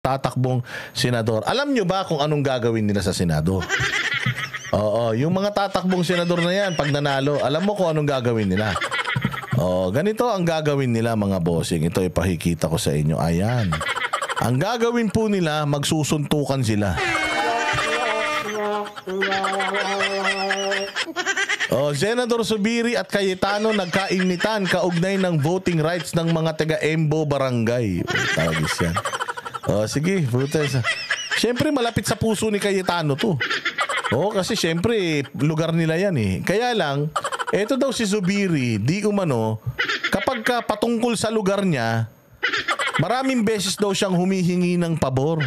tatakbong senador. Alam nyo ba kung anong gagawin nila sa Senado? Oo, yung mga tatakbong senador na yan, pag nanalo, alam mo kung anong gagawin nila? Ganito ang gagawin nila mga bossing. Ito ipakikita ko sa inyo. Ayan. Ang gagawin po nila, magsusuntukan sila. Senador Zubiri at Cayetano nagkainitan kaugnay ng voting rights ng mga taga-Embo Barangay. Tawagis yan. Sige, putas. Siyempre malapit sa puso ni Cayetano to. Kasi siyempre lugar nila yan eh. Kaya lang, eto daw si Zubiri, di umano, kapag patungkol sa lugar niya, maraming beses daw siyang humihingi ng pabor.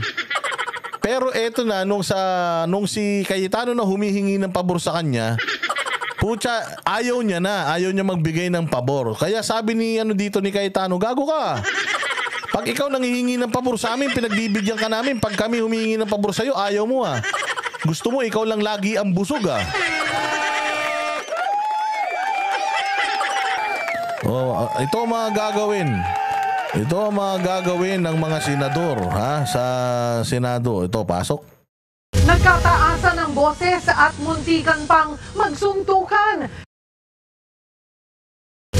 Pero eto na, nung si Cayetano na humihingi ng pabor sa kanya, pucha, ayaw niya magbigay ng pabor. Kaya sabi ni dito ni Cayetano, gago ka. Pag ikaw nanghihingi ng pabor sa amin, pinagbibigyan ka namin. Pag kami humihingi ng pabor sa'yo, ayaw mo ah. Gusto mo, ikaw lang lagi ang busog ah. Ito ang mga gagawin. Ito ang mga gagawin ng mga senador sa Senado. Ito, pasok. Nagkataasan ng boses at muntikan pang magsuntukan.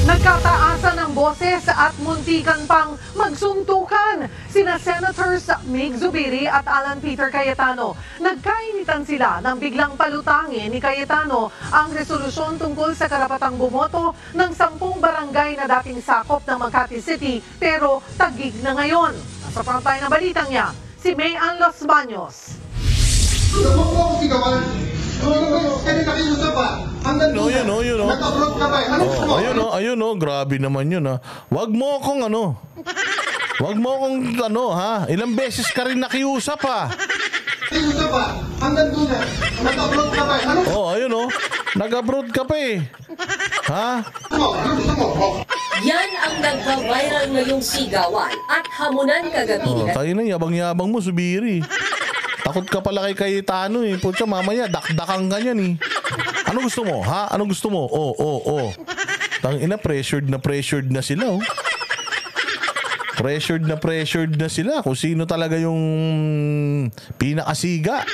Nagkataasan ng boses at muntikan pang magsuntukan. Sina Senators Mig Zubiri at Alan Peter Cayetano. Nagkainitan sila nang biglang palutangin ni Cayetano ang resolusyon tungkol sa karapatang bumoto ng 10 barangay na dating sakop ng Makati City pero tagig na ngayon. Nasa frontline ng balitang niya, si May Ann Los Baños. Ayun, grabe naman yun Wag mo akong ilang beses ka rin nakiusap Hanggang doon na, nag-abroad ka pa nag-abroad ka pa Yan ang nagpa-viral ngayong sigawan at hamunan kagabi. Tayo na, yabang-yabang mo, Zubiri. Takot ka pala kay Cayetano Pucha, mamaya, dakdakan ka niyan Ano gusto mo, Ano gusto mo? Tangina, pressured na sila, Pressured na sila kung sino talaga yung pinakasiga.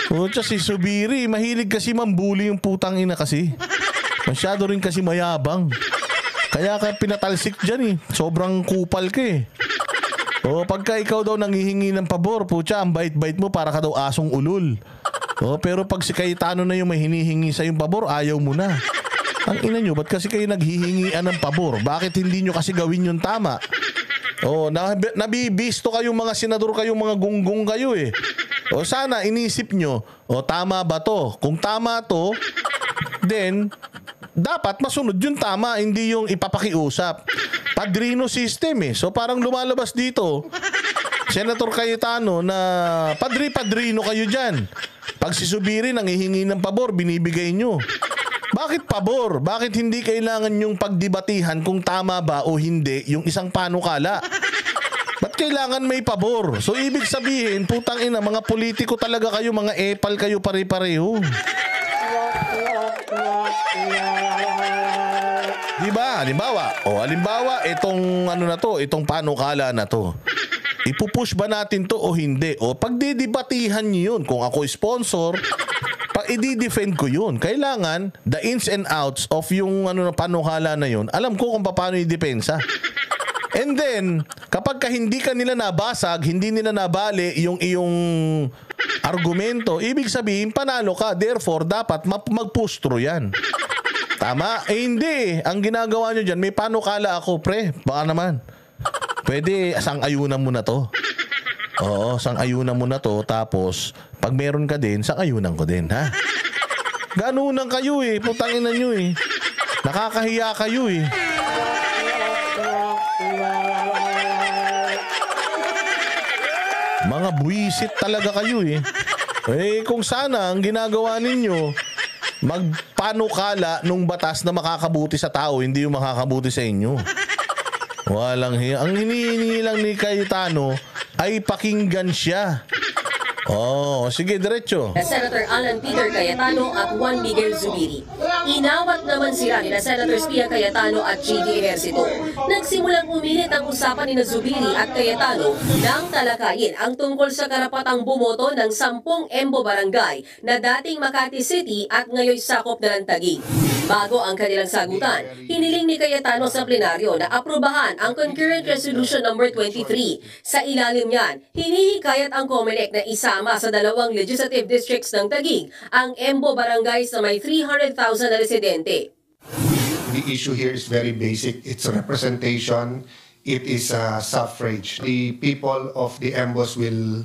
Pucha, si Zubiri, mahilig kasi mambuli yung putang ina kasi. Masyado rin kasi mayabang. Kaya ka pinatalsik dyan Sobrang kupal ka pagka ikaw daw nanghihingi ng pabor, pucha, ang bait-bait mo para ka daw asong ulul. Pero pag si Cayetano na yung may hinihingi sa yung pabor, ayaw mo na. Ang ina nyo, ba't kasi kayo naghihingian ng pabor? Bakit hindi nyo kasi gawin yung tama? Nabibisto kayong mga senador, kayong mga gunggong kayo sana inisip nyo, tama ba to? Kung tama to, then dapat masunod yung tama, hindi yung ipapakiusap. Padrino system So parang lumalabas dito, Senator Cayetano, na padrino kayo dyan. Pag si Zubiri nanghihingi ng pabor, binibigay nyo. Bakit pabor? Bakit hindi kailangan yung pagdebatihan kung tama ba o hindi yung isang panukala? Ba't kailangan may pabor? So ibig sabihin, putang ina, mga politiko talaga kayo, mga epal kayo pare-pareho. Diba? Halimbawa, itong panukala na to. Ipupush ba natin to o hindi? Pagdidebatihan nyo yun. Kung ako sponsor, i-defend ko yun. Kailangan, the ins and outs of yung panukala na yun, alam ko kung paano i-depensa. And then, kapag hindi ka nila nabasag, hindi nila nabali yung iyong argumento, ibig sabihin, panalo ka. Therefore, dapat magpustro yan. Tama? Hindi. Ang ginagawa nyo dyan, may panukala ako, pre. Baka naman. Pwede, sang-ayunan mo na to. Sang-ayunan mo na to. Tapos, pag meron ka din, sang-ayunan ko din, Ganunan kayo Putangin na nyo Nakakahiya kayo Mga buwisit talaga kayo kung sana ang ginagawa ninyo, magpanukala nung batas na makakabuti sa tao, hindi yung makakabuti sa inyo. Walang hiya. Ang hinihingi lang ni Cayetano ay pakinggan siya. Oh, sige, diretso. Senator Alan Peter Cayetano at Juan Miguel Zubiri. Inawat naman sila ni Senators Pia Cayetano at J.D. Ejercito. Nagsimulang uminit ang usapan ni Zubiri at Cayetano nang talakayin ang tungkol sa karapatang bumoto ng 10 Embo Barangay na dating Makati City at ngayon sakop na ng Taguig. Bago ang kanilang sagutan, hiniling ni Cayetano sa plenaryo na aprubahan ang Concurrent Resolution number 23. Sa ilalim niyan, hinihikayat ang COMELEC na isama sa 2 legislative districts ng Taguig ang Embo Barangay sa may 300,000 na residente. The issue here is very basic. It's a representation. It is a suffrage. The people of the Embos will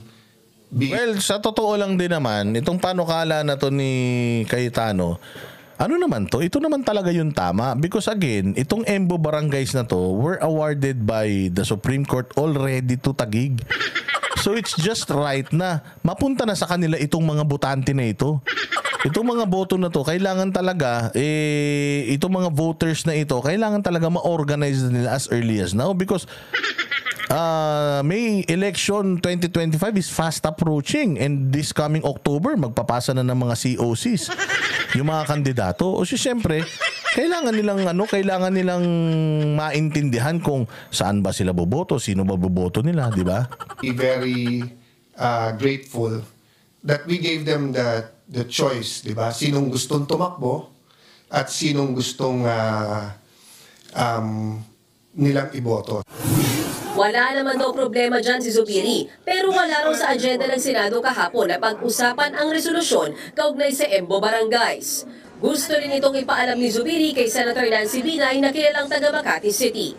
be... Well, sa totoo lang din naman, itong panukala na to ni Cayetano, ano naman to? Ito naman talaga yung tama. Because again, itong Embo Barangays na to were awarded by the Supreme Court already to Taguig. So it's just right na mapunta na sa kanila itong mga botante na ito. Itong mga boto na to, kailangan talaga, itong mga voters na ito, kailangan talaga ma-organize nila as early as now. Because May election 2025 is fast approaching, and this coming October magpapasa na ng mga COCs yung mga kandidato. O siyempre, kailangan nilang maintindihan kung saan ba sila boboto, sino ba boboto nila, di ba? Very grateful that we gave them the choice, di ba? Sinong gustong tumakbo at sinong gustong nilang iboto. Wala naman daw problema dyan si Zubiri, pero wala raw sa agenda ng Senado kahapon na pag-usapan ang resolusyon kaugnay sa Embo Barangays. Gusto rin itong ipaalam ni Zubiri kay Senator Nancy Binay na kilalang taga Makati City.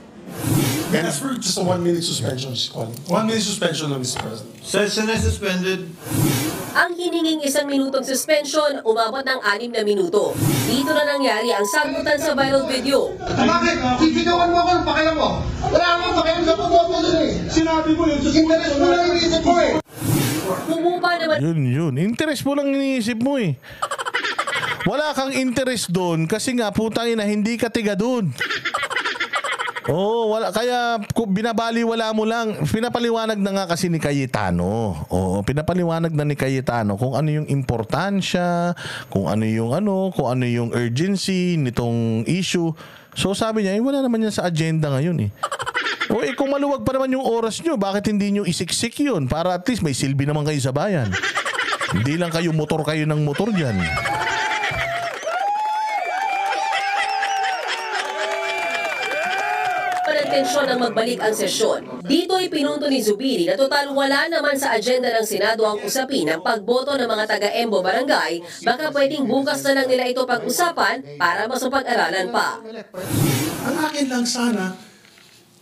And as for just a 1-minute suspension, she's calling. 1-minute suspension, Mr. President. Session is suspended. Ang hininging 1 minutong suspension, umabot ng 6 na minuto. Dito na nangyari ang sagutan sa viral video. Bakit? Sisigawan mo ako ng pakialam mo. Wala akong pakialam sa pagboto dun eh. Sinabi mo yun. Interest mo lang iniisip ko eh. Humupa naman Yun. Interest mo lang iniisip mo eh. Wala kang interest doon kasi nga putang ina hindi ka tiga doon. Wala, kaya binabaliwala mo lang. Pinapaliwanag na nga kasi ni Cayetano. Pinapaliwanag na ni Cayetano kung ano yung importansya, kung ano yung urgency nitong issue. So sabi niya, wala naman yan sa agenda ngayon eh. Kung maluwag pa naman yung oras nyo, bakit hindi nyo isiksik yun? Para at least may silbi naman kayo sa bayan. Hindi lang kayo ng motor dyan. intensyon ang magbalik ang sesyon. Dito'y pinunto ni Zubiri na total wala naman sa agenda ng Senado ang usapin ng pagboto ng mga taga-Embo Barangay, baka pwedeng bukas na lang nila ito pag-usapan para masupag-aralan pa. Ang akin lang sana,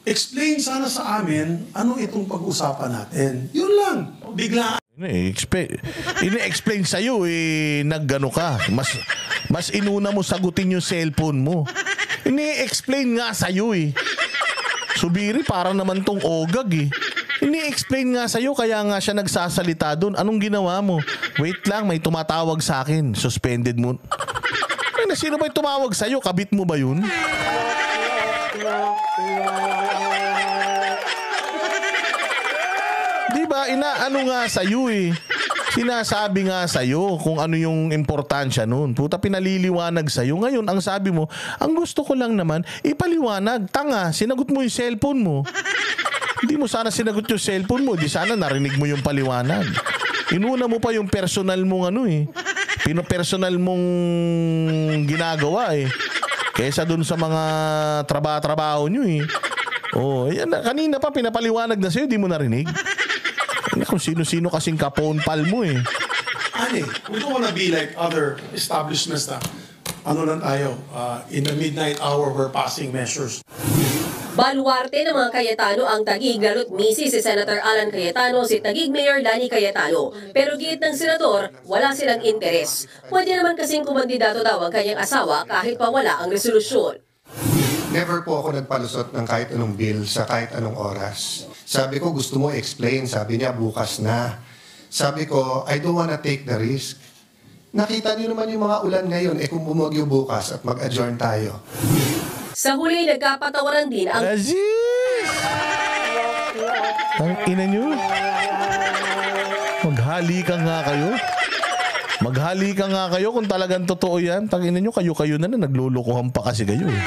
explain sana sa amin ano itong pag-usapan natin. Yun lang. Bigla Ine-explain sa'yo naggano ka. Mas inuna mo sagutin yung cellphone mo. Ine-explain nga sa'yo Subiri, para naman tong ogag Ini-explain nga sa'yo, kaya nga siya nagsasalita doon. Anong ginawa mo? Wait lang, may tumatawag sa akin. Suspended mo. Sino ba yung tumawag sa'yo? Kabit mo ba yun? Diba, inaano nga sa'yo Sinasabi nga sa'yo kung ano yung importansya nun. Puta, pinaliliwanag sa'yo. Ngayon, ang sabi mo, ang gusto ko lang naman, ipaliwanag. Tanga, sinagot mo yung cellphone mo. Hindi mo sana sinagot yung cellphone mo. Di sana narinig mo yung paliwanag. Inuna mo pa yung personal mong personal mong ginagawa Kesa dun sa mga trabaho nyo yan, kanina pa pinapaliwanag na sa'yo, di mo narinig. Kung sino-sino kasing kapon-pal mo we don't wanna be like other establishments na in the midnight hour we're passing measures. Baluarte ng mga Cayetano ang Taguig, lalo't misi si Senator Alan Cayetano, si Taguig Mayor Lani Cayetano. Pero giit ng senador, wala silang interes. Pwede naman kasing kumandidato daw ang kanyang asawa kahit pa wala ang resolusyon. Never po ako nagpalusot ng kahit anong bill sa kahit anong oras. Sabi ko, gusto mo explain. Sabi niya, bukas na. Sabi ko, I don't wanna take the risk. Nakita niyo naman yung mga ulan ngayon, kung bumagyo bukas at mag-adjourn tayo. Sa huli, nagkapatawaran din ang... Aziz! Ang ina nyo? Maghali ka nga kayo. Maghali ka nga kayo kung talagang totoo yan. Tangina nyo, kayo-kayo na naglulukuhan pa kasi kayo eh.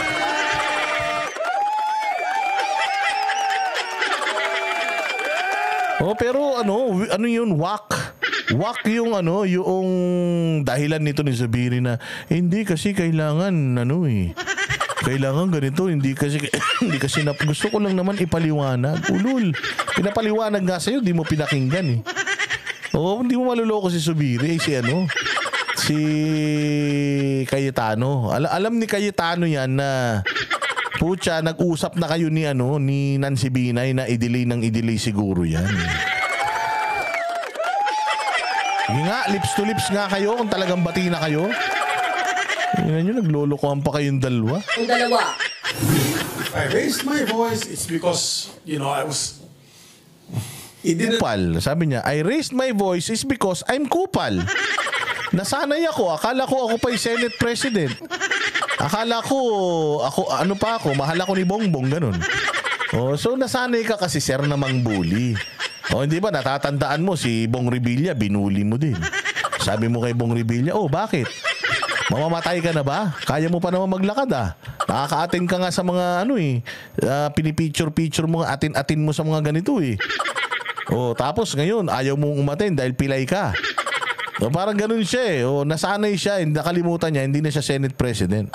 Oh, pero ano yun, wak yung yung dahilan nito ni Zubiri na hindi kasi kailangan kailangan ganito, hindi kasi gusto ko lang naman ipaliwanag. Ulul, pinapaliwanag nga sa'yo, di mo pinakinggan eh. Oo, hindi mo maluloko si Zubiri, si Cayetano. Alam ni Cayetano yan na pucha, nag-usap na kayo ni Nancy Binay na i-delay siguro yan. Sige nga, lips to lips nga kayo kung talagang bati na kayo. Yan nyo, naglolokohan pa kayong dalawa. Ang dalawa. I raised my voice, it's because, I was... It didn't... Kupal. Sabi niya, I raised my voice is because I'm kupal. Nasanay ako. Akala ko ako pa yung Senate President. Akala ko, mahal ako ni Bongbong, ganun. Oh, so nasanay ka kasi sir na mangbuli. Oh, hindi ba, natatandaan mo si Bong Revilla, binuli mo din. Sabi mo kay Bong Revilla, oh, bakit? Mamamatay ka na ba? Kaya mo pa naman maglakad ah. Nakaka-attend ka nga sa mga pinipicture mo, atin-atin mo sa mga ganito eh. Oh, tapos ngayon, ayaw mong umattend dahil pilay ka. So, parang ganun siya eh. Oh, nasanay siya, nakalimutan niya, hindi na siya Senate President.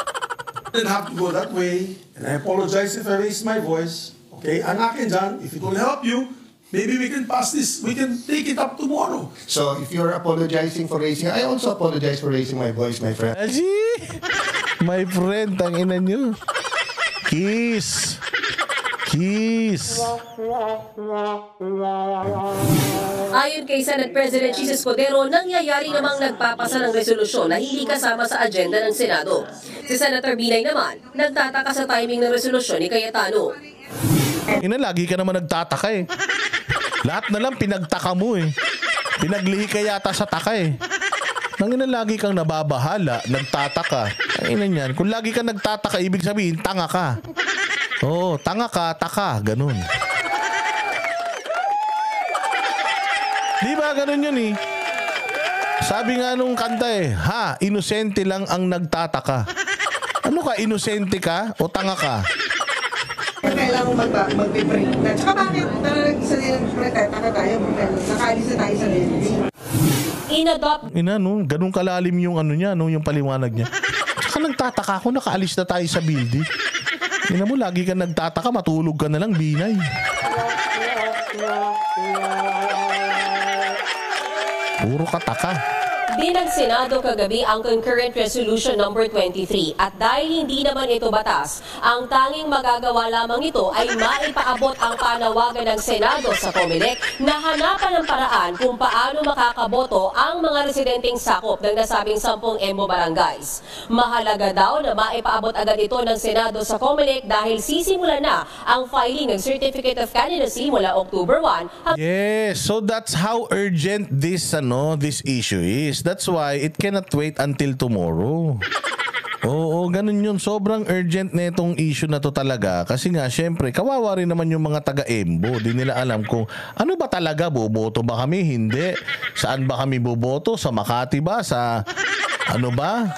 didn't have to go that way, and I apologize if I raised my voice. Okay, ang akin dyan, if it will help you, maybe we can pass this, we can take it up tomorrow. So if you're apologizing for raising, I also apologize for raising my voice, my friend. My friend, tangina nyo. Kiss. Ayon kay Senate President Jesus Cordero, nangyayari namang nagpapasa ng resolusyon na hindi kasama sa agenda ng Senado. Si Senator Binay naman, nagtataka sa timing ng resolusyon ni Cayetano. Lagi ka naman nagtataka eh. Lahat na lang pinagtaka mo eh. Pinaglihi ka yata sa taka eh. Lagi kang nababahala, nagtataka. Yan. Kung lagi ka nagtataka, ibig sabihin, tanga ka. Oo, tanga ka, taka, ganun. Di ba ganun yun eh? Sabi nga nung kanta eh, inosente lang ang nagtataka. Ano ka, inosente ka o tanga ka? Kailangan mag-pray. Tsaka bakit isa din nagtataka tayo, nakaalis na tayo sa lending. Inadopt Ganun kalalim yung yung paliwanag niya. Tsaka nagtataka ako, nakaalis na tayo sa building. Mo, lagi ka nagtataka, matulog ka na lang, Binay. Puro kataka. Dinag Senado kagabi ang Concurrent Resolution number 23 at dahil hindi naman ito batas, ang tanging magagawa lamang ito ay maipaabot ang panawagan ng Senado sa COMELEC na hanapan ng paraan kung paano makakaboto ang mga residenteng sakop ng nasabing 10 EMBO barangays. Mahalaga daw na maipaabot agad ito ng Senado sa COMELEC dahil sisimulan na ang filing ng Certificate of Candidacy mula October 1. Yes, so that's how urgent this issue is. That's why it cannot wait until tomorrow. Oo, ganun yun. Sobrang urgent na itong issue na to talaga. Kasi nga, syempre, kawawa rin naman yung mga taga-EMBO. Di nila alam kung ano ba talaga, boboto ba kami? Hindi. Saan ba kami boboto? Sa Makati ba? Sa ano ba?